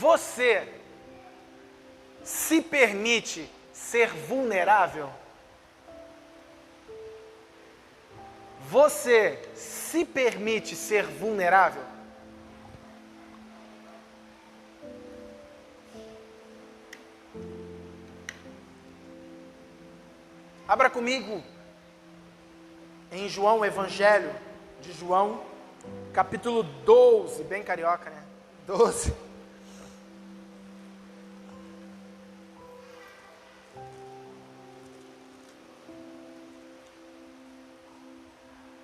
Você se permite ser vulnerável? Você se permite ser vulnerável? Abra comigo em João, Evangelho de João, capítulo 12, bem carioca, né? 12.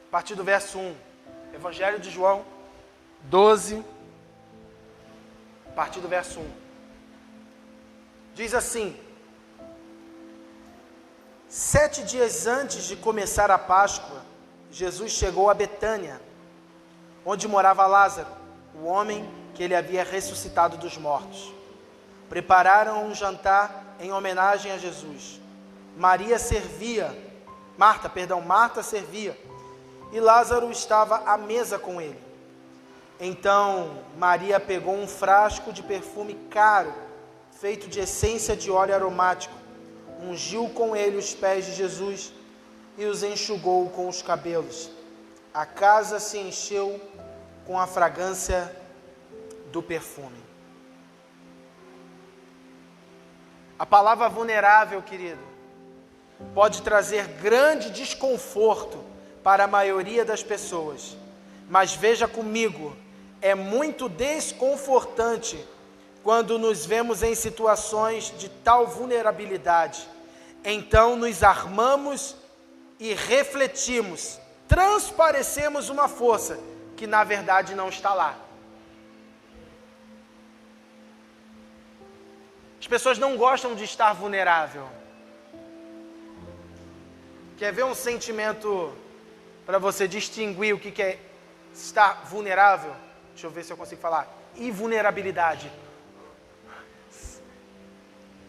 A partir do verso 1. Evangelho de João 12, a partir do verso 1. Diz assim: 7 dias antes de começar a Páscoa, Jesus chegou a Betânia, onde morava Lázaro, o homem que ele havia ressuscitado dos mortos. Prepararam um jantar em homenagem a Jesus. Marta servia, e Lázaro estava à mesa com ele. Então Maria pegou um frasco de perfume caro, feito de essência de óleo aromático, ungiu com ele os pés de Jesus e os enxugou com os cabelos. A casa se encheu com a fragrância do perfume. A palavra vulnerável, querido, pode trazer grande desconforto para a maioria das pessoas. Mas veja comigo, é muito desconfortante quando nos vemos em situações de tal vulnerabilidade. Então nos armamos e refletimos, transparecemos uma força que na verdade não está lá. As pessoas não gostam de estar vulnerável. Quer ver um sentimento para você distinguir o que é estar vulnerável? Deixa eu ver se eu consigo falar. Invulnerabilidade.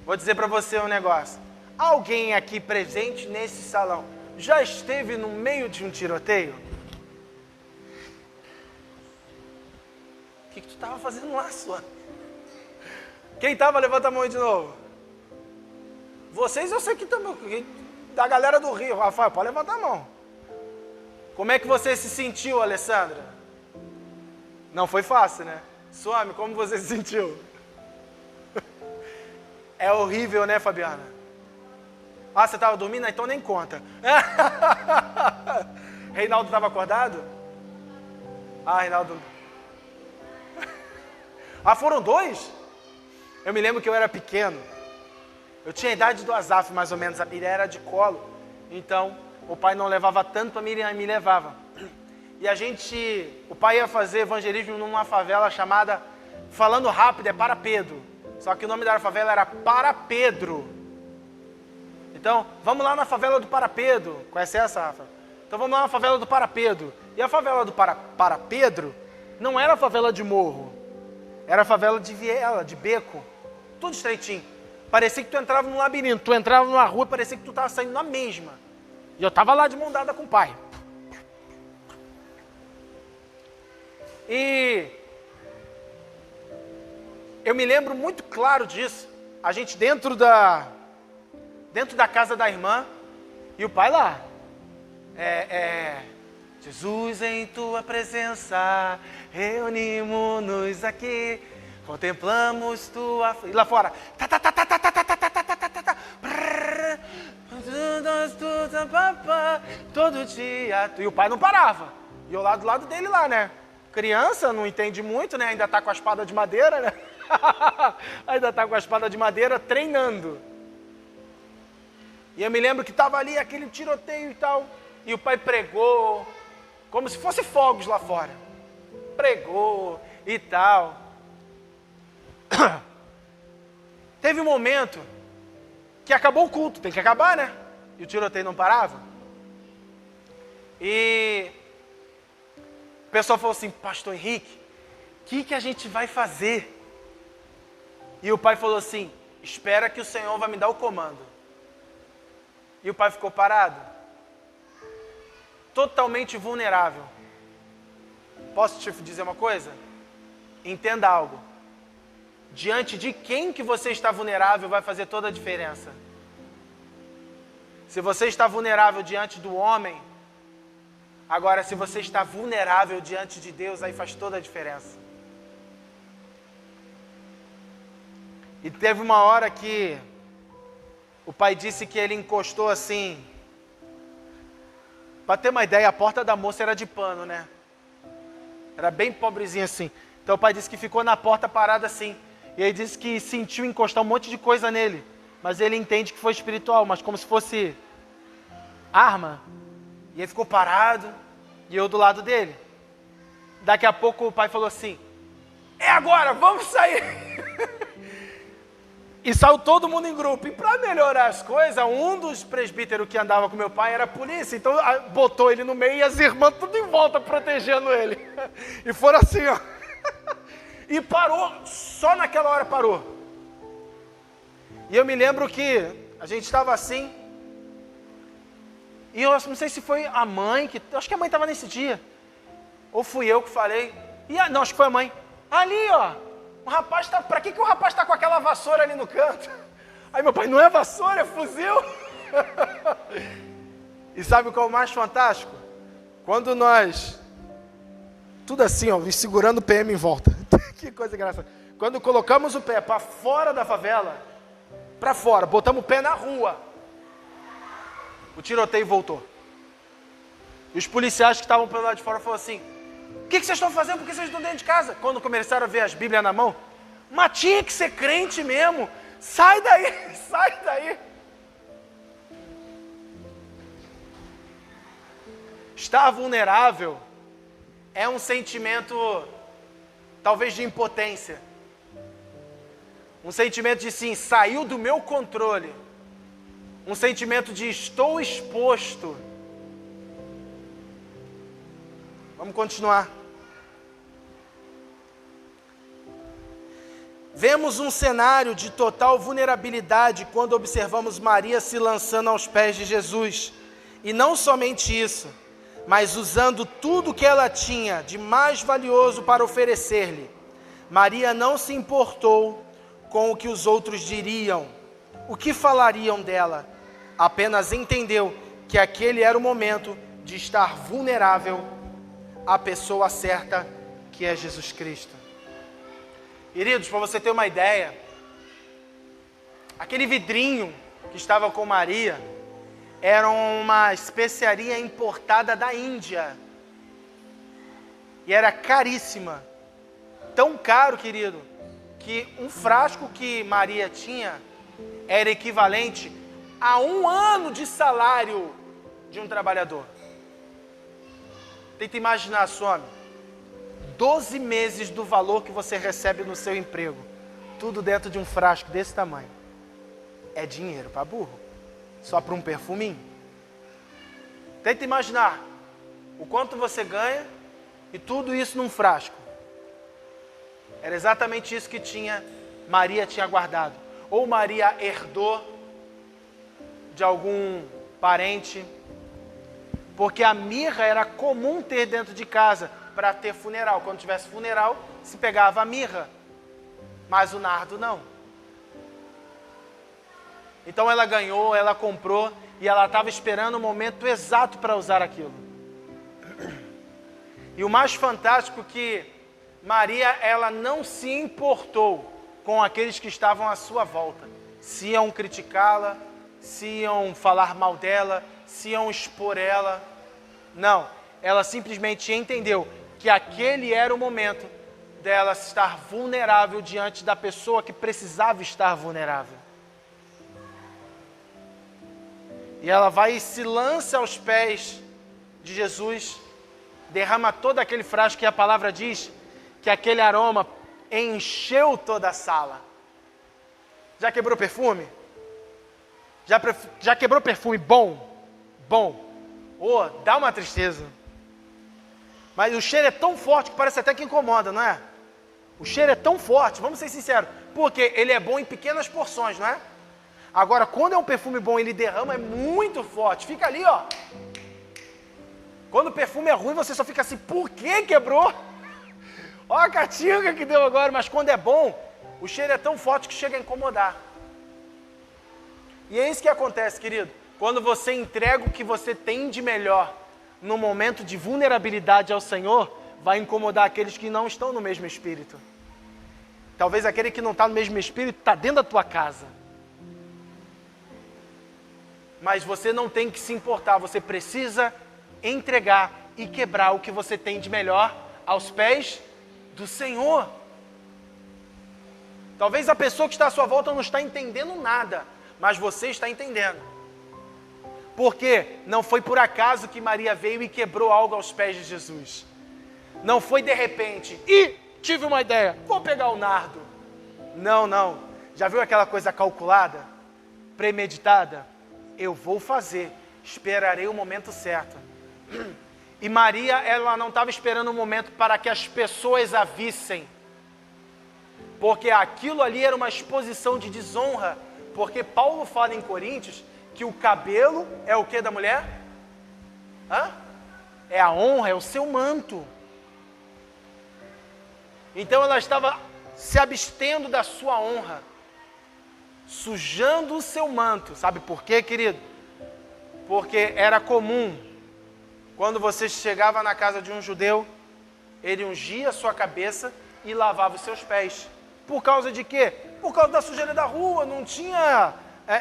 Vou dizer para você um negócio. Alguém aqui presente nesse salão já esteve no meio de um tiroteio? O que tu estava fazendo lá, sua? Quem estava? Levanta a mão aí de novo. Vocês eu sei que também. Da galera do Rio. Rafael, pode levantar a mão. Como é que você se sentiu, Alessandra? Não foi fácil, né? Suame, como você se sentiu? É horrível, né, Fabiana? Ah, você estava dormindo? Então nem conta. Reinaldo estava acordado? Ah, Reinaldo... Ah, foram 2? Eu me lembro que eu era pequeno. Eu tinha a idade do Azaf, mais ou menos. A Miriam era de colo. Então, o pai não levava tanto para Miriam, me levava. E o pai ia fazer evangelismo numa favela chamada, falando rápido, é Para Pedro. Só que o nome da favela era Para Pedro. Então, vamos lá na favela do Para Pedro. Conhece essa, Rafa? Então vamos lá na favela do Para Pedro. E a favela do Para Pedro não era favela de morro. Era favela de viela, de beco. Tudo estreitinho. Parecia que tu entrava num labirinto. Tu entrava numa rua e parecia que tu estava saindo na mesma. E eu estava lá de mão dada com o pai. E eu me lembro muito claro disso. A gente dentro da casa da irmã e o pai lá. Jesus, em tua presença, reunimos-nos aqui, contemplamos tua... E lá fora... Todo dia... E o pai não parava. E eu lá do lado dele lá, né? Criança, não entende muito, né? Ainda tá com a espada de madeira, né? Ainda tá com a espada de madeira treinando. E eu me lembro que tava ali aquele tiroteio e tal. E o pai pregou, como se fosse fogos lá fora. Pregou e tal. Teve um momento que acabou o culto, tem que acabar, né? E o tiroteio não parava. E o pessoal falou assim, pastor Henrique, o que a gente vai fazer? E o pai falou assim, espera que o Senhor vai me dar o comando. E o pai ficou parado. Totalmente vulnerável. Posso te dizer uma coisa? Entenda algo. diante de quem que você está vulnerável vai fazer toda a diferença. Se você está vulnerável diante do homem, agora se você está vulnerável diante de Deus, aí faz toda a diferença. E teve uma hora que o pai disse que ele encostou assim. Para ter uma ideia, a porta da moça era de pano, né? Era bem pobrezinha assim. Então o pai disse que ficou na porta parado assim. E ele disse que sentiu encostar um monte de coisa nele. Mas ele entende que foi espiritual, mas como se fosse arma. E ele ficou parado e eu do lado dele. Daqui a pouco o pai falou assim: é agora, vamos sair. E saiu todo mundo em grupo. E para melhorar as coisas, um dos presbíteros que andava com meu pai era a polícia. Então botou ele no meio e as irmãs tudo em volta protegendo ele. E foram assim, ó. E parou, só naquela hora parou. E eu me lembro que a gente estava assim. E eu não sei se foi a mãe, acho que a mãe estava nesse dia. Ou fui eu que falei. Não, acho que foi a mãe. Ali, ó. O rapaz tá. Pra que o rapaz está com aquela vassoura ali no canto? Aí meu pai, não é vassoura, é fuzil. E sabe qual é o mais fantástico? Quando nós. Tudo assim, ó, segurando o PM em volta. Que coisa engraçada. Quando colocamos o pé para fora da favela, para fora, botamos o pé na rua, o tiroteio voltou. E os policiais que estavam pelo lado de fora falaram assim: o que vocês estão fazendo? Por que vocês estão dentro de casa? Quando começaram a ver as Bíblias na mão, mas tinha que ser crente mesmo. Sai daí, sai daí. Estar vulnerável é um sentimento, talvez, de impotência. Um sentimento de sim, saiu do meu controle. Um sentimento de estou exposto. Vamos continuar. Vemos um cenário de total vulnerabilidade quando observamos Maria se lançando aos pés de Jesus. E não somente isso, mas usando tudo que ela tinha de mais valioso para oferecer-lhe. Maria não se importou com o que os outros diriam, o que falariam dela. Apenas entendeu que aquele era o momento de estar vulnerável à pessoa certa, que é Jesus Cristo. Queridos, para você ter uma ideia, aquele vidrinho que estava com Maria era uma especiaria importada da Índia. E era caríssima. Tão caro, querido, que um frasco que Maria tinha era equivalente a 1 ano de salário de um trabalhador. Tenta imaginar, some 12 meses do valor que você recebe no seu emprego. Tudo dentro de um frasco desse tamanho. É dinheiro para burro. Só para um perfuminho. Tenta imaginar o quanto você ganha e tudo isso num frasco. Era exatamente isso que Maria tinha guardado. Ou Maria herdou de algum parente, porque a mirra era comum ter dentro de casa para ter funeral. Quando tivesse funeral, se pegava a mirra, mas o nardo não. Então ela ganhou, ela comprou e ela estava esperando o momento exato para usar aquilo. E o mais fantástico é que Maria, ela não se importou com aqueles que estavam à sua volta. Se iam criticá-la, se iam falar mal dela, se iam expor ela. Não, ela simplesmente entendeu que aquele era o momento dela estar vulnerável diante da pessoa que precisava estar vulnerável. E ela vai e se lança aos pés de Jesus, derrama todo aquele frasco que a palavra diz que aquele aroma encheu toda a sala. Já quebrou perfume? Já quebrou perfume bom? Bom. Oh, dá uma tristeza. Mas o cheiro é tão forte que parece até que incomoda, não é? O cheiro é tão forte, vamos ser sinceros, porque ele é bom em pequenas porções, não é? Agora, quando é um perfume bom, ele derrama, é muito forte. Fica ali, ó. Quando o perfume é ruim, você só fica assim, por que quebrou? Ó a catinga que deu agora, mas quando é bom, O cheiro é tão forte que chega a incomodar. E é isso que acontece, querido. Quando você entrega o que você tem de melhor no momento de vulnerabilidade ao Senhor, vai incomodar aqueles que não estão no mesmo espírito. Talvez aquele que não está no mesmo espírito está dentro da tua casa. Mas você não tem que se importar, você precisa entregar e quebrar o que você tem de melhor aos pés do Senhor. Talvez a pessoa que está à sua volta não está entendendo nada, mas você está entendendo. Porque não foi por acaso que Maria veio e quebrou algo aos pés de Jesus. Não foi de repente, tive uma ideia, vou pegar o nardo. Não. Já viu aquela coisa calculada, premeditada? Eu vou fazer, esperarei o momento certo. E Maria, ela não estava esperando o momento para que as pessoas a vissem. Porque aquilo ali era uma exposição de desonra. Porque Paulo fala em Coríntios que o cabelo é o que da mulher? É a honra, é o seu manto. Então ela estava se abstendo da sua honra, sujando o seu manto. Sabe por quê, querido? Porque era comum, quando você chegava na casa de um judeu, ele ungia a sua cabeça e lavava os seus pés. Por causa de quê? Por causa da sujeira da rua, não tinha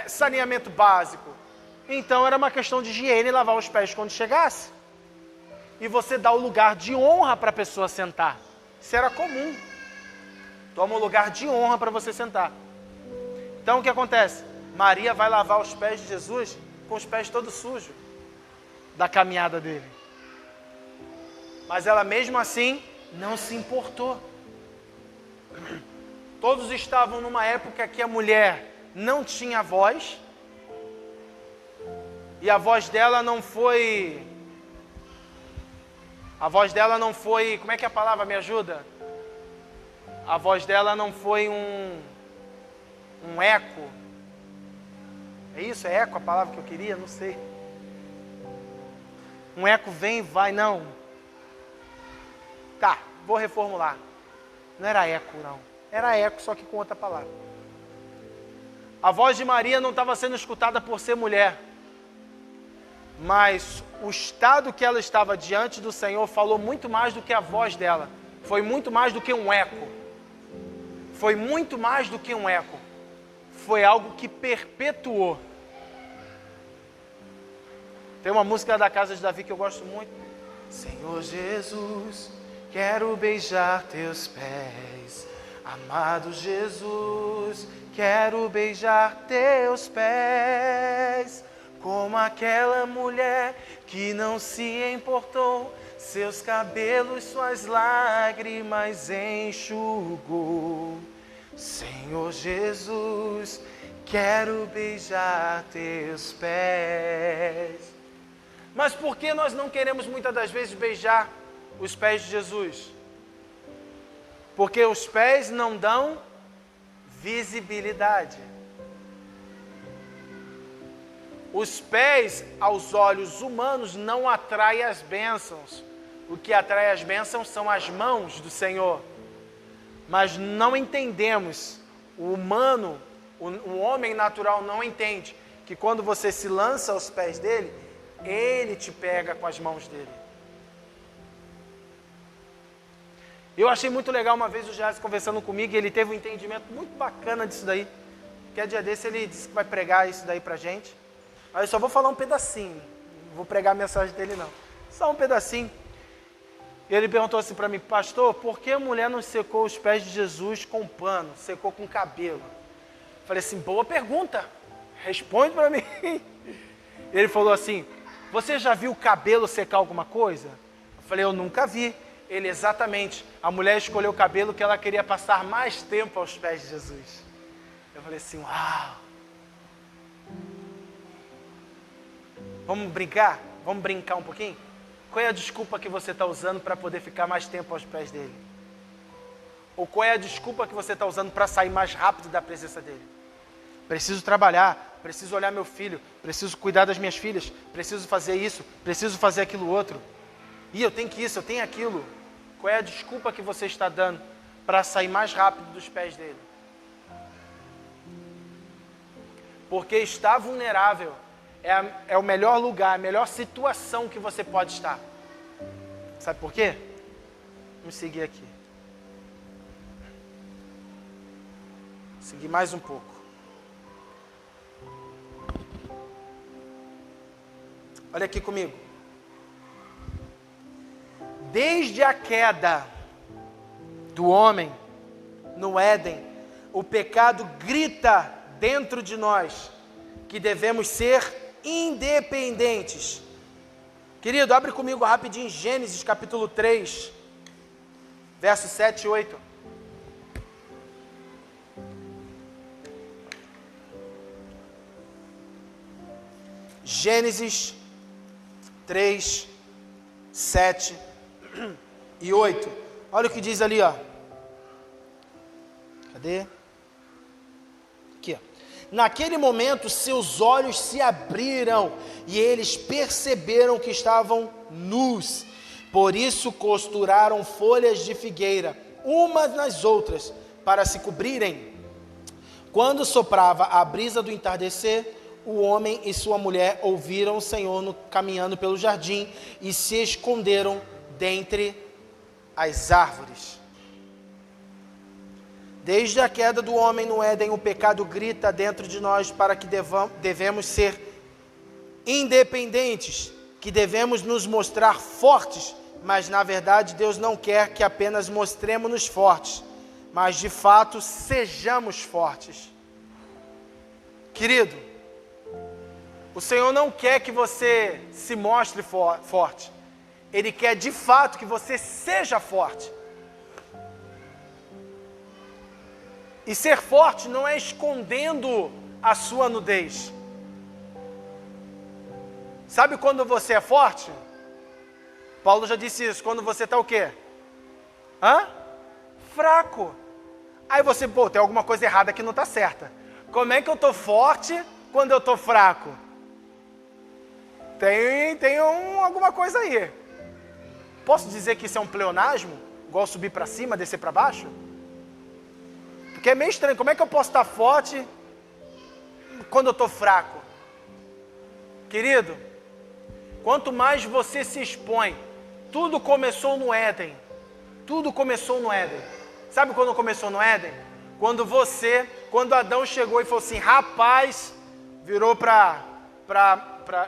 saneamento básico. Então era uma questão de higiene lavar os pés quando chegasse. E você dá o lugar de honra para a pessoa sentar. Isso era comum. Toma um lugar de honra para você sentar. Então o que acontece? Maria vai lavar os pés de Jesus com os pés todos sujos da caminhada dele. Mas ela mesmo assim não se importou. Todos estavam numa época que a mulher não tinha voz. E a voz dela não foi... Como é que é a palavra? Me ajuda? A voz dela não foi um eco. É isso? É eco a palavra que eu queria? Não sei. Um eco vem e vai, não. Tá, vou reformular. Não era eco, não. Era eco, só que com outra palavra. A voz de Maria não estava sendo escutada por ser mulher. Mas o estado que ela estava diante do Senhor falou muito mais do que a voz dela. Foi muito mais do que um eco. Foi muito mais do que um eco. Foi algo que perpetuou. Tem uma música da Casa de Davi que eu gosto muito. Senhor Jesus, quero beijar teus pés. Amado Jesus, quero beijar teus pés. Como aquela mulher que não se importou, seus cabelos, suas lágrimas enxugou. Senhor Jesus, quero beijar teus pés. Mas por que nós não queremos muitas das vezes beijar os pés de Jesus? Porque os pés não dão visibilidade. Os pés, aos olhos humanos, não atraem as bênçãos. O que atrai as bênçãos são as mãos do Senhor. Mas não entendemos, o humano, o homem natural não entende que quando você se lança aos pés dele, ele te pega com as mãos dele. Eu achei muito legal uma vez o Jazz conversando comigo e ele teve um entendimento muito bacana disso daí. Que dia desse ele disse que vai pregar isso daí pra gente. Aí eu só vou falar um pedacinho, não vou pregar a mensagem dele não. Só um pedacinho. E ele perguntou assim para mim, pastor, por que a mulher não secou os pés de Jesus com pano, secou com cabelo? Eu falei assim, boa pergunta, responde para mim. Ele falou assim, você já viu o cabelo secar alguma coisa? Eu falei, eu nunca vi. Ele, exatamente, a mulher escolheu o cabelo que ela queria passar mais tempo aos pés de Jesus. Eu falei assim, uau. Vamos brincar? Vamos brincar um pouquinho? Qual é a desculpa que você está usando para poder ficar mais tempo aos pés dele? Ou qual é a desculpa que você está usando para sair mais rápido da presença dele? Preciso trabalhar, preciso olhar meu filho, preciso cuidar das minhas filhas, preciso fazer isso, preciso fazer aquilo outro. E eu tenho que isso, eu tenho aquilo. Qual é a desculpa que você está dando para sair mais rápido dos pés dele? Porque estar vulnerável é o melhor lugar, a melhor situação que você pode estar. Sabe por quê? Vamos seguir aqui. Seguir mais um pouco. Olha aqui comigo. Desde a queda do homem no Éden, o pecado grita dentro de nós que devemos ser independentes. Querido, abre comigo rapidinho Gênesis capítulo 3, versos 7 e 8. Gênesis 3, 7 e 8. Olha o que diz ali, ó. Cadê? Aqui, ó. Naquele momento, seus olhos se abriram e eles perceberam que estavam nus. Por isso, costuraram folhas de figueira, umas nas outras, para se cobrirem. Quando soprava a brisa do entardecer, o homem e sua mulher ouviram o Senhor caminhando pelo jardim e se esconderam dentre as árvores. Desde a queda do homem no Éden, o pecado grita dentro de nós para que devemos ser independentes, que devemos nos mostrar fortes, mas na verdade Deus não quer que apenas mostremos-nos fortes, mas de fato sejamos fortes. Querido, o Senhor não quer que você se mostre forte. Ele quer de fato que você seja forte. E ser forte não é escondendo a sua nudez. Sabe quando você é forte? Paulo já disse isso, quando você está o quê? Fraco. Aí você, tem alguma coisa errada que não está certa. Como é que eu estou forte quando eu estou fraco? Tem alguma coisa aí. Posso dizer que isso é um pleonasmo? Igual subir para cima, descer para baixo? Porque é meio estranho. Como é que eu posso estar forte quando eu estou fraco? Querido, quanto mais você se expõe, tudo começou no Éden. Tudo começou no Éden. Sabe quando começou no Éden? Quando Adão chegou e falou assim, rapaz, virou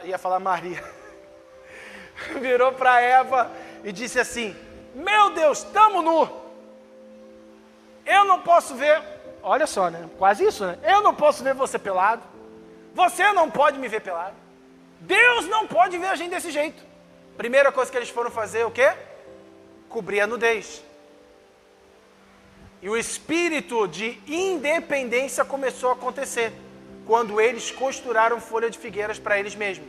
ia falar Maria, virou para Eva e disse assim, meu Deus, estamos nu, eu não posso ver, olha só, né, quase isso, né, eu não posso ver você pelado, você não pode me ver pelado, Deus não pode ver a gente desse jeito. Primeira coisa que eles foram fazer, o quê? Cobrir a nudez. E o espírito de independência começou a acontecer quando eles costuraram folha de figueiras para eles mesmos.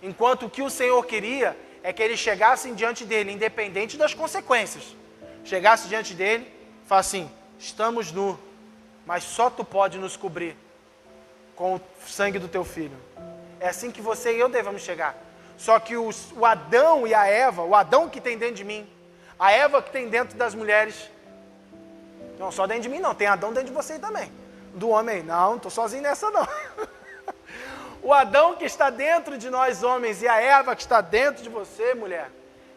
Enquanto o que o Senhor queria é que eles chegassem diante dele, independente das consequências. Chegasse diante dele e falasse assim, estamos nus, mas só tu pode nos cobrir com o sangue do teu filho. É assim que você e eu devemos chegar. Só que o Adão e a Eva, o Adão que tem dentro de mim, a Eva que tem dentro das mulheres, não só dentro de mim não, tem Adão dentro de você também. Do homem, não estou sozinho nessa não. O Adão que está dentro de nós homens e a Eva que está dentro de você, mulher,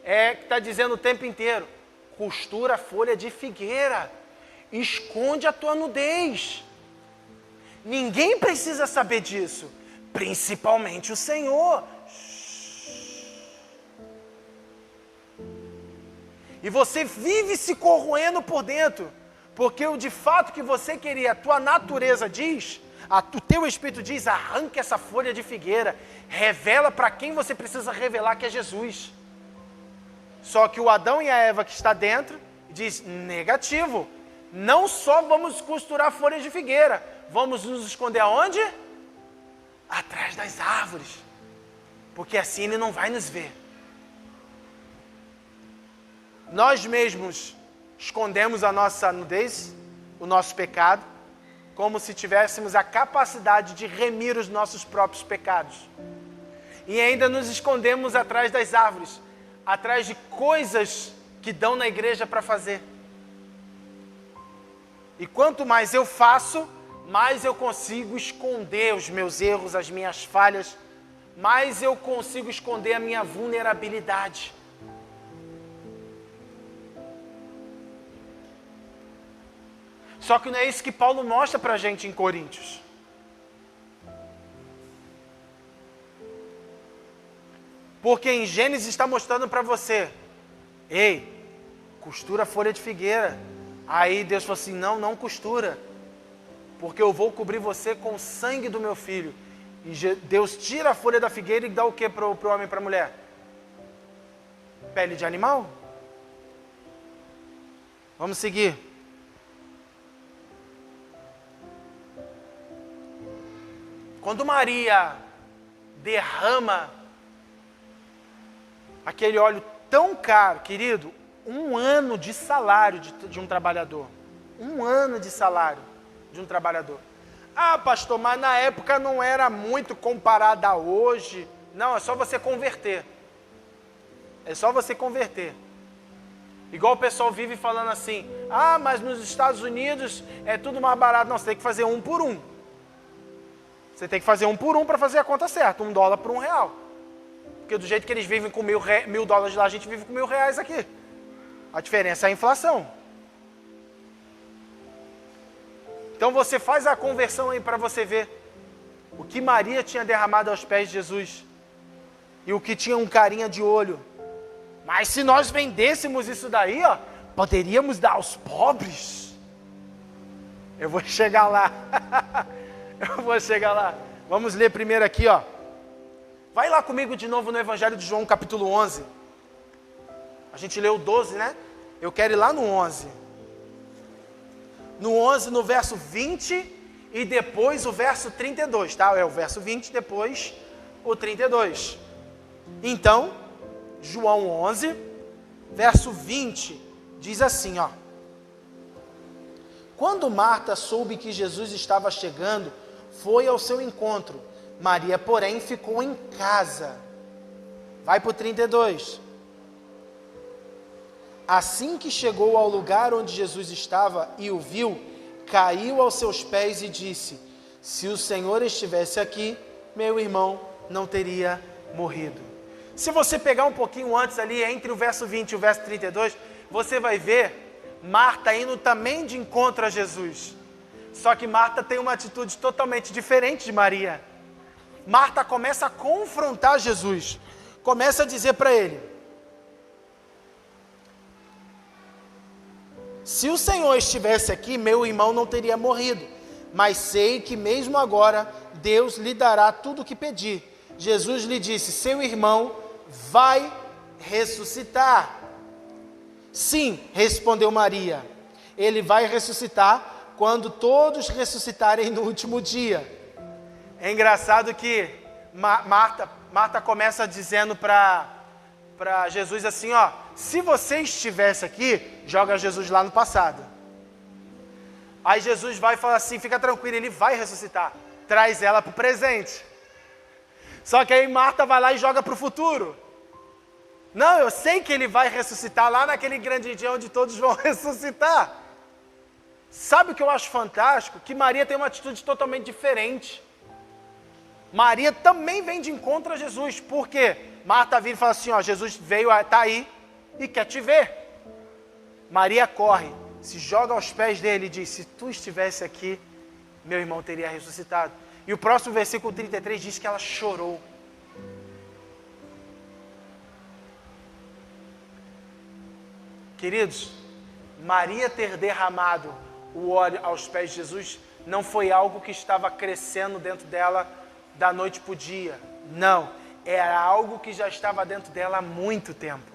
que está dizendo o tempo inteiro, costura a folha de figueira, esconde a tua nudez. Ninguém precisa saber disso, principalmente o Senhor. E você vive se corroendo por dentro, porque o de fato que você queria, a tua natureza diz, o teu espírito diz, arranca essa folha de figueira, revela para quem você precisa revelar que é Jesus. Só que o Adão e a Eva que está dentro, diz, negativo, não só vamos costurar folhas de figueira, vamos nos esconder aonde? Atrás das árvores, porque assim ele não vai nos ver. Nós mesmos escondemos a nossa nudez, o nosso pecado, como se tivéssemos a capacidade de remir os nossos próprios pecados. E ainda nos escondemos atrás das árvores, atrás de coisas que dão na igreja para fazer. E quanto mais eu faço, mais eu consigo esconder os meus erros, as minhas falhas, mais eu consigo esconder a minha vulnerabilidade. Só que não é isso que Paulo mostra para a gente em Coríntios. Porque em Gênesis está mostrando para você, ei, costura a folha de figueira. Aí Deus falou assim, não costura, porque eu vou cobrir você com o sangue do meu filho. E Deus tira a folha da figueira e dá o que para o homem e para a mulher? Pele de animal. Vamos seguir. Quando Maria derrama aquele óleo tão caro, querido, 1 ano de salário de um trabalhador. 1 ano de salário de um trabalhador. Ah, pastor, mas na época não era muito comparado a hoje. Não, é só você converter. É só você converter. Igual o pessoal vive falando assim, ah, mas nos Estados Unidos é tudo mais barato. Não, você tem que fazer 1 por 1. Você tem que fazer 1 por 1 para fazer a conta certa. $1 por R$1. Porque do jeito que eles vivem com $1.000 lá, a gente vive com R$1.000 aqui. A diferença é a inflação. Então você faz a conversão aí para você ver o que Maria tinha derramado aos pés de Jesus e o que tinha um carinha de olho. Mas se nós vendêssemos isso daí, ó, poderíamos dar aos pobres. Eu vou chegar lá. Eu vou chegar lá. Vamos ler primeiro aqui, ó. Vai lá comigo de novo no Evangelho de João, capítulo 11. A gente leu o 12, né? Eu quero ir lá no 11. No 11, no verso 20 e depois o verso 32, tá? É o verso 20, depois o 32. Então, João 11, verso 20, diz assim, ó. Quando Marta soube que Jesus estava chegando, foi ao seu encontro. Maria, porém, ficou em casa. Vai para o 32. Assim que chegou ao lugar onde Jesus estava e o viu, caiu aos seus pés e disse, se o Senhor estivesse aqui, meu irmão não teria morrido. Se você pegar um pouquinho antes ali, entre o verso 20 e o verso 32, você vai ver Marta indo também de encontro a Jesus. Só que Marta tem uma atitude totalmente diferente de Maria. Marta começa a confrontar Jesus, começa a dizer para ele, se o Senhor estivesse aqui, meu irmão não teria morrido, mas sei que mesmo agora Deus lhe dará tudo o que pedir. Jesus lhe disse, seu irmão vai ressuscitar. Sim, respondeu Maria, ele vai ressuscitar quando todos ressuscitarem no último dia. É engraçado que Marta começa dizendo para Jesus assim, ó, se você estivesse aqui, joga Jesus lá no passado. Aí Jesus vai e fala assim, fica tranquilo, ele vai ressuscitar. Traz ela para o presente. Só que aí Marta vai lá e joga para o futuro. Não, eu sei que ele vai ressuscitar lá naquele grande dia onde todos vão ressuscitar. Sabe o que eu acho fantástico? Que Maria tem uma atitude totalmente diferente. Maria também vem de encontro a Jesus. Por quê? Marta vira e fala assim, ó, Jesus veio, está aí e quer te ver. Maria corre, se joga aos pés dele e diz, se tu estivesse aqui, meu irmão teria ressuscitado. E o próximo versículo 33 diz que ela chorou. Queridos, Maria ter derramado o óleo aos pés de Jesus não foi algo que estava crescendo dentro dela da noite para o dia. Não, era algo que já estava dentro dela há muito tempo.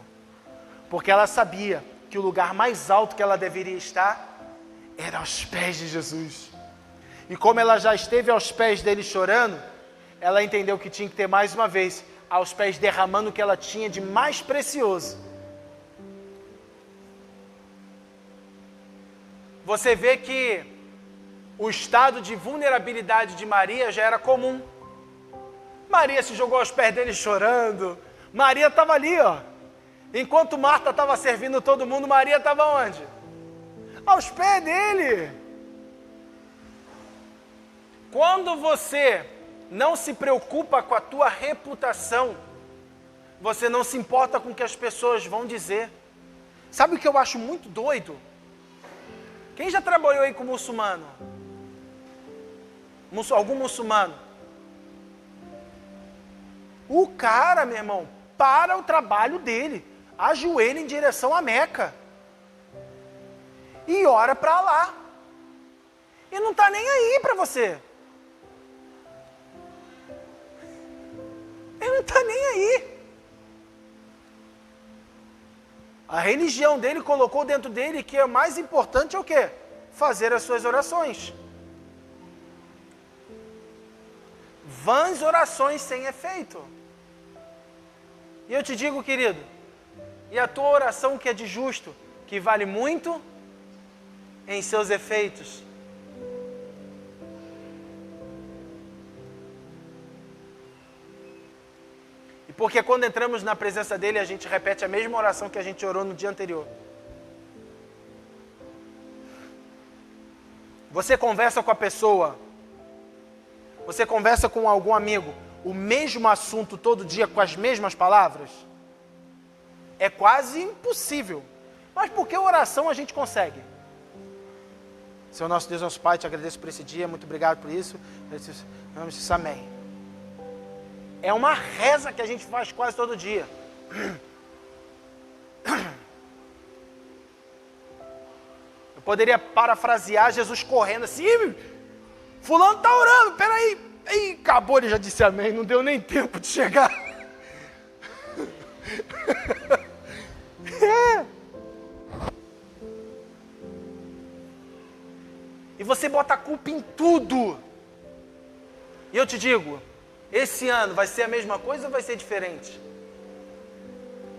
Porque ela sabia que o lugar mais alto que ela deveria estar era aos pés de Jesus. E como ela já esteve aos pés dele chorando, ela entendeu que tinha que ter mais uma vez aos pés derramando o que ela tinha de mais precioso. Você vê que o estado de vulnerabilidade de Maria já era comum. Maria se jogou aos pés dele chorando. Maria estava ali, ó. Enquanto Marta estava servindo todo mundo, Maria estava onde? Aos pés dele. Quando você não se preocupa com a tua reputação, você não se importa com o que as pessoas vão dizer. Sabe o que eu acho muito doido? Quem já trabalhou aí com muçulmano? Algum muçulmano? O cara, meu irmão, para o trabalho dele, ajoelha em direção à Meca e ora para lá. E não está nem aí para você. Ele não está nem aí. A religião dele colocou dentro dele que é mais importante é o quê? Fazer as suas orações. Vãs orações sem efeito. E eu te digo, querido, e a tua oração que é de justo, que vale muito em seus efeitos. E porque quando entramos na presença dele, a gente repete a mesma oração que a gente orou no dia anterior. Você conversa com a pessoa, você conversa com algum amigo, o mesmo assunto todo dia com as mesmas palavras? É quase impossível. Mas por que oração a gente consegue? Senhor nosso Deus, nosso Pai, te agradeço por esse dia, muito obrigado por isso. Amém. É uma reza que a gente faz quase todo dia. Eu poderia parafrasear Jesus correndo assim, fulano está orando, peraí. Aí acabou, ele já disse amém, não deu nem tempo de chegar. É. E você bota a culpa em tudo. E eu te digo, esse ano vai ser a mesma coisa ou vai ser diferente?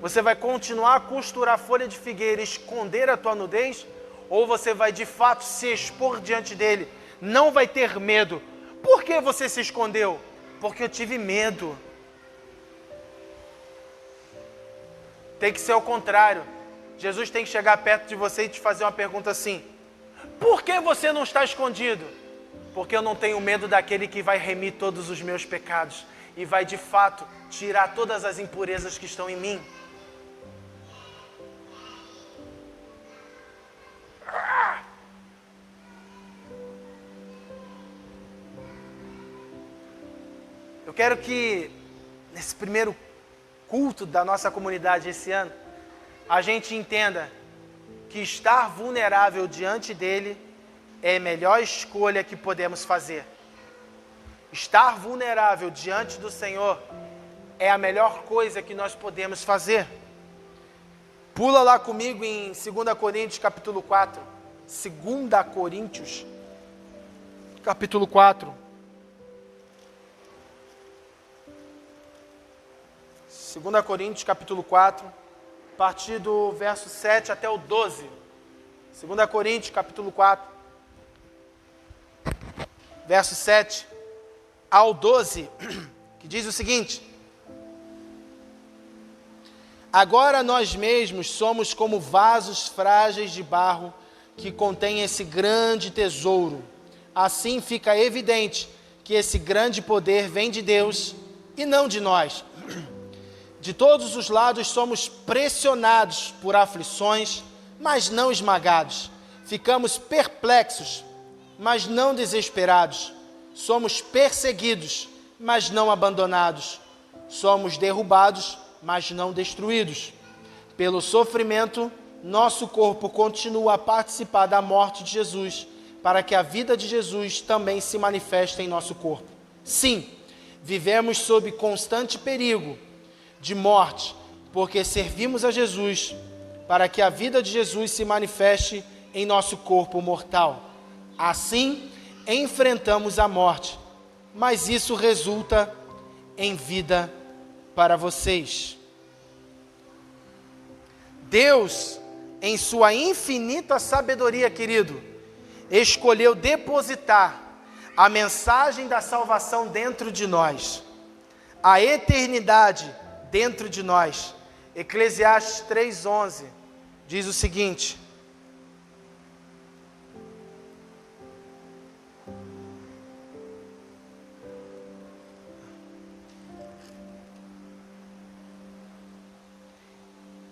Você vai continuar a costurar folha de figueira e esconder a tua nudez? Ou você vai de fato se expor diante dele? Não vai ter medo. Por que você se escondeu? Porque eu tive medo. Tem que ser o contrário. Jesus tem que chegar perto de você e te fazer uma pergunta assim: por que você não está escondido? Porque eu não tenho medo daquele que vai remir todos os meus pecados e vai de fato tirar todas as impurezas que estão em mim. Eu quero que nesse primeiro culto da nossa comunidade esse ano, a gente entenda que estar vulnerável diante dele é a melhor escolha que podemos fazer. Estar vulnerável diante do Senhor é a melhor coisa que nós podemos fazer. Pula lá comigo em 2 Coríntios capítulo 4. 2 Coríntios capítulo 4. 2 Coríntios capítulo 4, a partir do verso 7 até o 12. 2 Coríntios capítulo 4, verso 7 ao 12, que diz o seguinte: agora nós mesmos somos como vasos frágeis de barro que contém esse grande tesouro. Assim fica evidente que esse grande poder vem de Deus e não de nós. De todos os lados somos pressionados por aflições, mas não esmagados. Ficamos perplexos, mas não desesperados. Somos perseguidos, mas não abandonados. Somos derrubados, mas não destruídos. Pelo sofrimento, nosso corpo continua a participar da morte de Jesus, para que a vida de Jesus também se manifeste em nosso corpo. Sim, vivemos sob constante perigo de morte, porque servimos a Jesus, para que a vida de Jesus se manifeste em nosso corpo mortal. Assim, enfrentamos a morte, mas isso resulta em vida para vocês. Deus, em sua infinita sabedoria, querido, escolheu depositar a mensagem da salvação dentro de nós, a eternidade dentro de nós. Eclesiastes 3:11 diz o seguinte: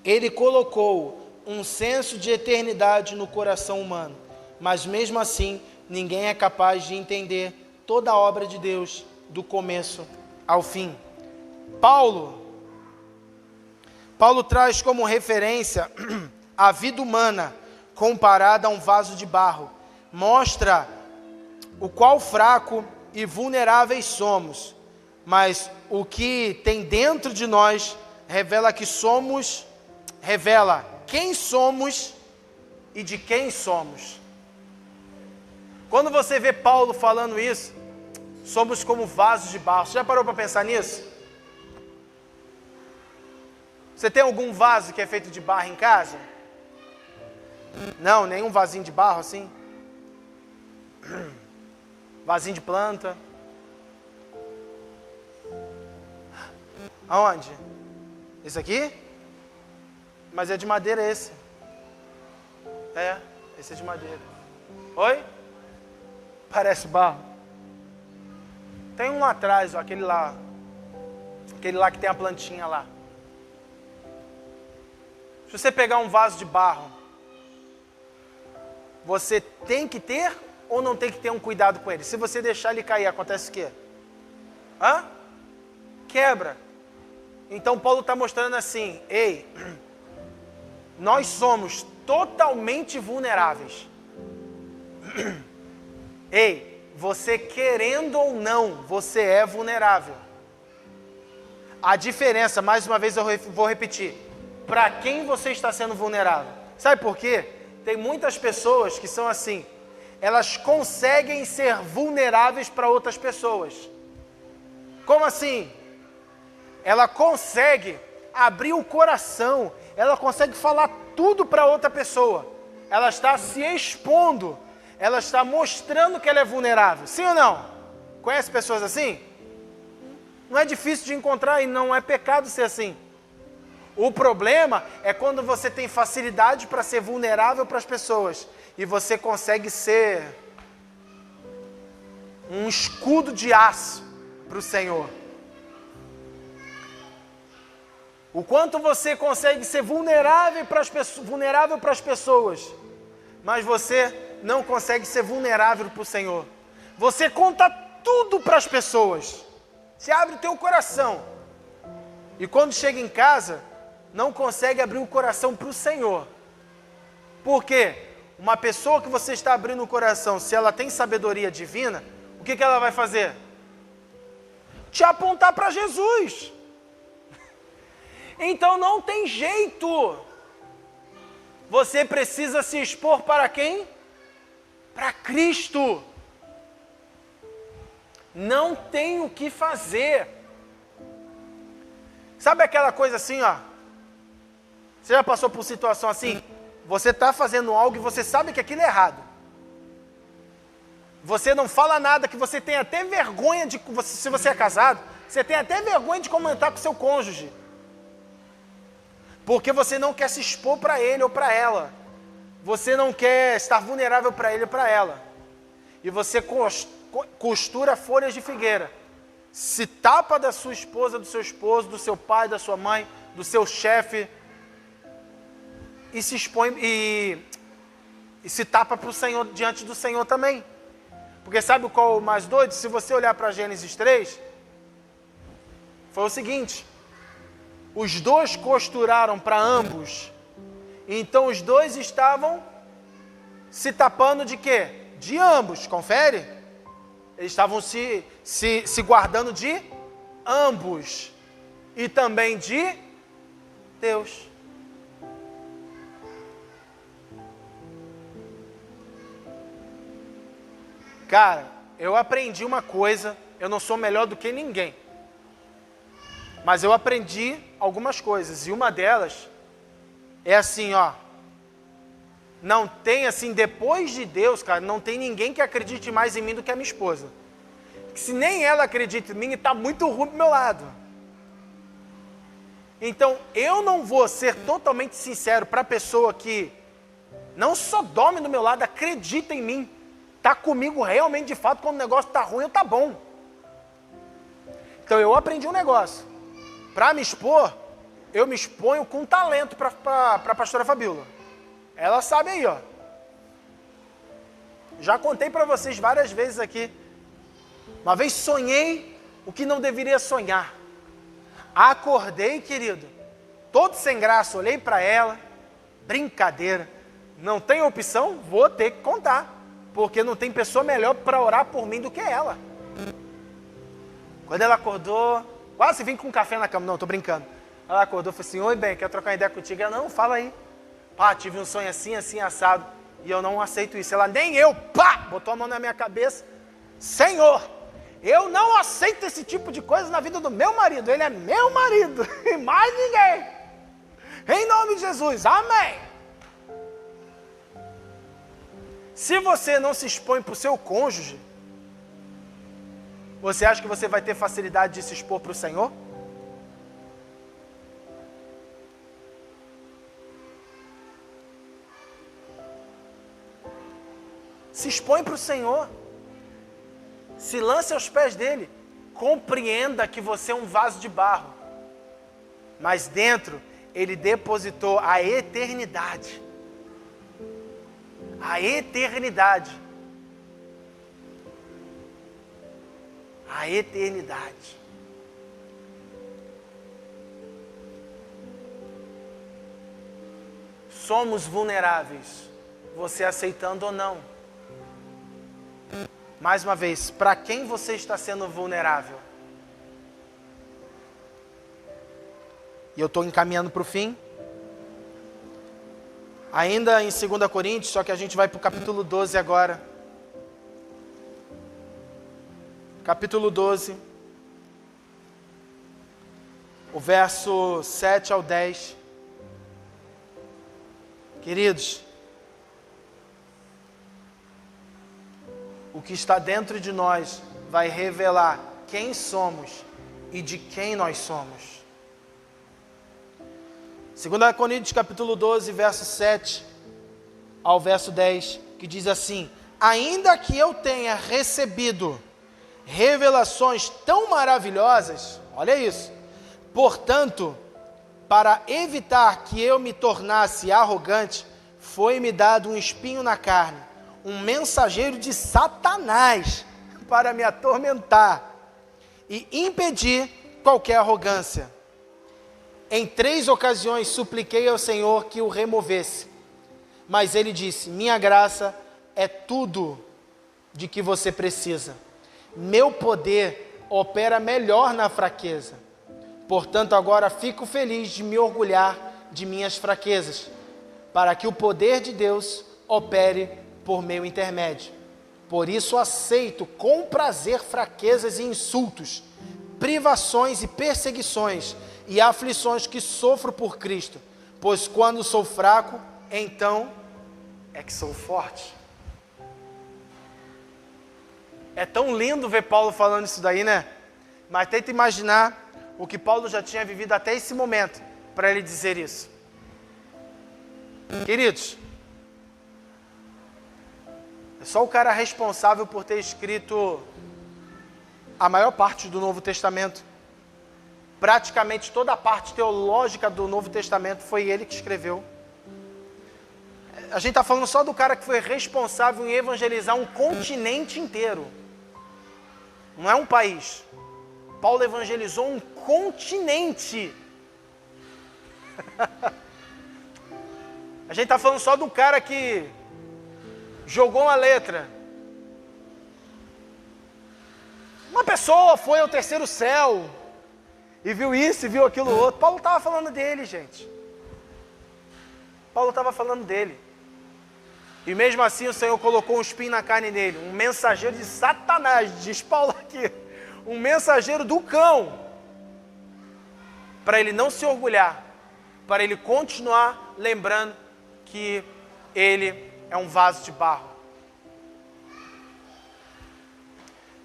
Ele colocou um senso de eternidade no coração humano, mas mesmo assim, ninguém é capaz de entender toda a obra de Deus, do começo ao fim. Paulo traz como referência a vida humana comparada a um vaso de barro. Mostra o qual fraco e vulneráveis somos, mas o que tem dentro de nós revela quem somos e de quem somos. Quando você vê Paulo falando isso, somos como vasos de barro. Você já parou para pensar nisso? Você tem algum vaso que é feito de barro em casa? Não, nenhum vasinho de barro assim? Vasinho de planta? Aonde? Esse aqui? Mas é de madeira esse. Esse é de madeira. Oi? Parece barro. Tem um lá atrás, ó, aquele lá que tem a plantinha lá. Se você pegar um vaso de barro, você tem que ter ou não tem que ter um cuidado com ele? Se você deixar ele cair, acontece o quê? Quebra. Então Paulo está mostrando assim, ei, nós somos totalmente vulneráveis. Ei, você querendo ou não, você é vulnerável. A diferença, mais uma vez eu vou repetir, para quem você está sendo vulnerável? Sabe por quê? Tem muitas pessoas que são assim, elas conseguem ser vulneráveis para outras pessoas. Como assim? Ela consegue abrir o coração, ela consegue falar tudo para outra pessoa. Ela está se expondo, ela está mostrando que ela é vulnerável. Sim ou não? Conhece pessoas assim? Não é difícil de encontrar e não é pecado ser assim. O problema é quando você tem facilidade para ser vulnerável para as pessoas e você consegue ser um escudo de aço para o Senhor. O quanto você consegue ser vulnerável para as pessoas, mas você não consegue ser vulnerável para o Senhor. Você conta tudo para as pessoas. Você abre o teu coração. E quando chega em casa, não consegue abrir o coração para o Senhor. Por quê? Uma pessoa que você está abrindo o coração, se ela tem sabedoria divina, o que ela vai fazer? Te apontar para Jesus. Então não tem jeito. Você precisa se expor para quem? Para Cristo. Não tem o que fazer. Sabe aquela coisa assim, ó? Você já passou por situação assim? Você está fazendo algo e você sabe que aquilo é errado. Você não fala nada, que você tem até vergonha de... Se você é casado, você tem até vergonha de comentar com seu cônjuge. Porque você não quer se expor para ele ou para ela. Você não quer estar vulnerável para ele ou para ela. E você costura folhas de figueira. Se tapa da sua esposa, do seu esposo, do seu pai, da sua mãe, do seu chefe. E se expõe e se tapa para o Senhor, diante do Senhor também. Porque sabe qual é o mais doido? Se você olhar para Gênesis 3, foi o seguinte: os dois costuraram para ambos. Então os dois estavam se tapando de quê? De ambos, confere? Eles estavam se guardando de ambos. E também de Deus. Cara, eu aprendi uma coisa, eu não sou melhor do que ninguém. Mas eu aprendi algumas coisas, e uma delas é assim, ó. Não tem assim, depois de Deus, cara, não tem ninguém que acredite mais em mim do que a minha esposa. Se nem ela acredita em mim, está muito ruim pro meu lado. Então, eu não vou ser totalmente sincero para a pessoa que não só dorme do meu lado, acredita em mim. Está comigo realmente, de fato, quando o negócio está ruim ou está bom. Então, eu aprendi um negócio. Para me expor, eu me exponho com talento para a pastora Fabíola. Ela sabe aí, ó. Já contei para vocês várias vezes aqui. Uma vez sonhei o que não deveria sonhar. Acordei, querido, todo sem graça, olhei para ela, brincadeira. Não tem opção, vou ter que contar. Porque não tem pessoa melhor para orar por mim do que ela. Quando ela acordou, quase vim com um café na cama. Não, tô brincando. Ela acordou e falou assim, oi, bem, quer trocar uma ideia contigo? Ela, não, fala aí. Pá, tive um sonho assim, assim, assado. E eu não aceito isso. Ela, nem eu, pá, botou a mão na minha cabeça. Senhor, eu não aceito esse tipo de coisa na vida do meu marido. Ele é meu marido e mais ninguém. Em nome de Jesus, amém. Se você não se expõe para o seu cônjuge, você acha que você vai ter facilidade de se expor para o Senhor? Se expõe para o Senhor. Se lance aos pés dele. Compreenda que você é um vaso de barro. Mas dentro, ele depositou a eternidade. A eternidade. A eternidade. Somos vulneráveis, você aceitando ou não. Mais uma vez, para quem você está sendo vulnerável? E eu estou encaminhando para o fim. Ainda em 2 Coríntios, só que a gente vai para o capítulo 12 agora. Capítulo 12. O verso 7 ao 10. Queridos, o que está dentro de nós vai revelar quem somos e de quem nós somos. 2 Coríntios capítulo 12, verso 7 ao verso 10, que diz assim: ainda que eu tenha recebido revelações tão maravilhosas, olha isso, portanto, para evitar que eu me tornasse arrogante, foi-me dado um espinho na carne, um mensageiro de Satanás para me atormentar e impedir qualquer arrogância. Em 3 ocasiões supliquei ao Senhor que o removesse, mas ele disse: minha graça é tudo de que você precisa. Meu poder opera melhor na fraqueza. Portanto, agora fico feliz de me orgulhar de minhas fraquezas, para que o poder de Deus opere por meu intermédio. Por isso aceito com prazer fraquezas e insultos, privações e perseguições e aflições que sofro por Cristo, pois quando sou fraco, então é que sou forte. É tão lindo ver Paulo falando isso daí, né? Mas tenta imaginar o que Paulo já tinha vivido até esse momento, para ele dizer isso. Queridos, é só o cara responsável por ter escrito a maior parte do Novo Testamento. Praticamente toda a parte teológica do Novo Testamento foi ele que escreveu. A gente está falando só do cara que foi responsável em evangelizar um continente inteiro. Não é um país. Paulo evangelizou um continente. A gente está falando só do cara que jogou uma letra. Uma pessoa foi ao terceiro céu e viu isso e viu aquilo outro. Paulo estava falando dele, gente. Paulo estava falando dele. E mesmo assim o Senhor colocou um espinho na carne dele. Um mensageiro de Satanás, diz Paulo aqui. Um mensageiro do cão. Para ele não se orgulhar. Para ele continuar lembrando que ele é um vaso de barro.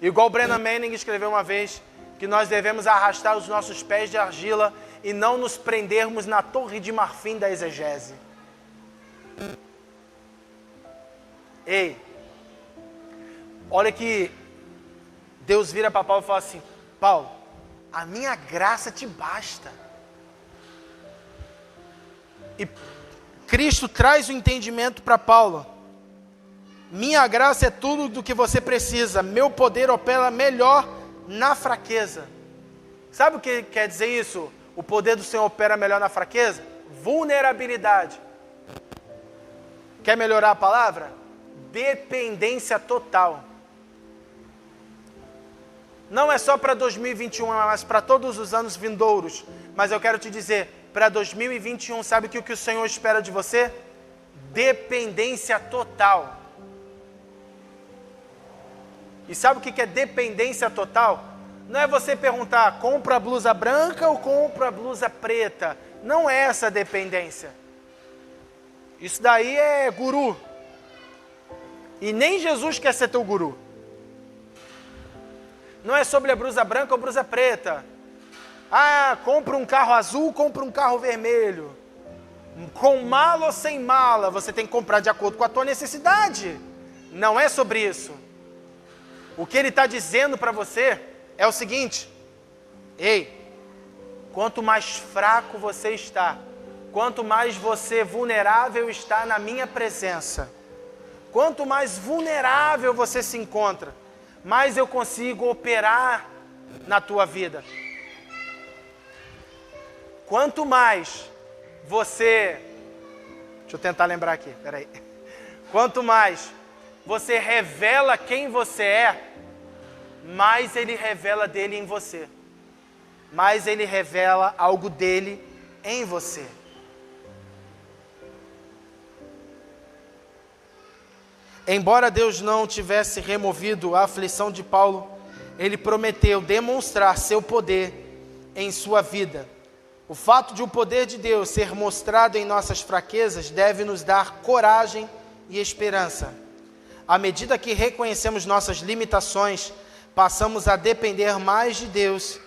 Igual Brennan Manning escreveu uma vez, que nós devemos arrastar os nossos pés de argila e não nos prendermos na torre de marfim da exegese. Ei, olha que Deus vira para Paulo e fala assim: Paulo, a minha graça te basta. E Cristo traz o entendimento para Paulo. Minha graça é tudo do que você precisa. Meu poder opera melhor na fraqueza. Sabe o que quer dizer isso? O poder do Senhor opera melhor na fraqueza? Vulnerabilidade. Quer melhorar a palavra? Dependência total. Não é só para 2021, mas para todos os anos vindouros. Mas eu quero te dizer, para 2021, sabe o que o Senhor espera de você? Dependência total. E sabe o que é dependência total? Não é você perguntar, compra a blusa branca ou compra a blusa preta. Não é essa dependência. Isso daí é guru. E nem Jesus quer ser teu guru. Não é sobre a blusa branca ou blusa preta. Ah, compra um carro azul, compra um carro vermelho. Com mala ou sem mala, você tem que comprar de acordo com a tua necessidade. Não é sobre isso. O que ele está dizendo para você é o seguinte: ei, quanto mais fraco você está, quanto mais você vulnerável está na minha presença, quanto mais vulnerável você se encontra, mais eu consigo operar na tua vida. Quanto mais você... Deixa eu tentar lembrar aqui, peraí. Quanto mais você revela quem você é, mais ele revela dele em você. Mais ele revela algo dele em você. Embora Deus não tivesse removido a aflição de Paulo, ele prometeu demonstrar seu poder em sua vida. O fato de o poder de Deus ser mostrado em nossas fraquezas deve nos dar coragem e esperança. À medida que reconhecemos nossas limitações, passamos a depender mais de Deus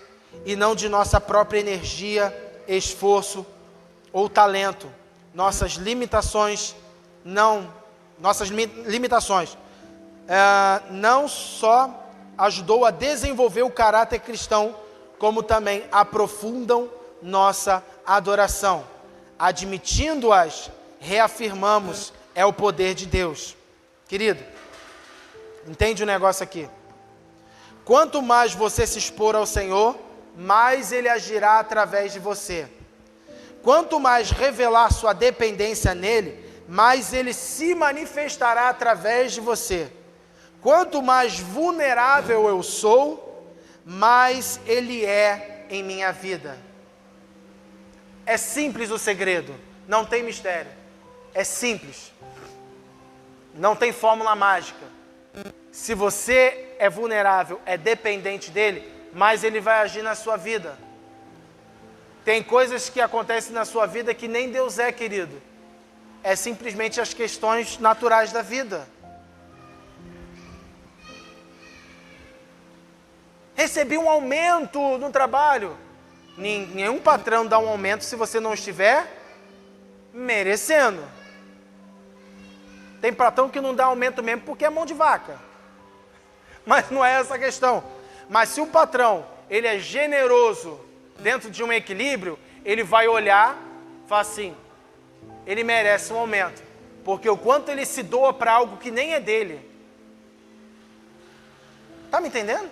e não de nossa própria energia, esforço ou talento. Nossas limitações não só ajudou a desenvolver o caráter cristão, como também aprofundam nossa adoração. Admitindo-as, reafirmamos, é o poder de Deus. Querido, entende o negócio aqui? Quanto mais você se expor ao Senhor, mais Ele agirá através de você. Quanto mais revelar sua dependência nele, mais Ele se manifestará através de você. Quanto mais vulnerável eu sou, mais Ele é em minha vida. É simples o segredo, não tem mistério. É simples. Não tem fórmula mágica. Se você é vulnerável, é dependente dele, mais ele vai agir na sua vida. Tem coisas que acontecem na sua vida que nem Deus é, querido. É simplesmente as questões naturais da vida. Recebi um aumento no trabalho. Nenhum patrão dá um aumento se você não estiver merecendo. Tem patrão que não dá aumento mesmo porque é mão de vaca. Mas não é essa a questão. Mas se o patrão, ele é generoso dentro de um equilíbrio, ele vai olhar e falar assim, ele merece um aumento. Porque o quanto ele se doa para algo que nem é dele. Está me entendendo?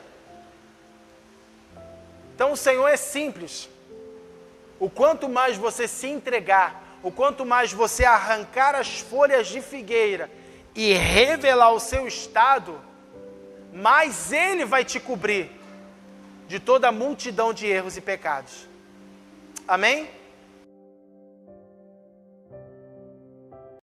Então o Senhor é simples. O quanto mais você se entregar, o quanto mais você arrancar as folhas de figueira e revelar o seu estado, mais Ele vai te cobrir de toda a multidão de erros e pecados. Amém?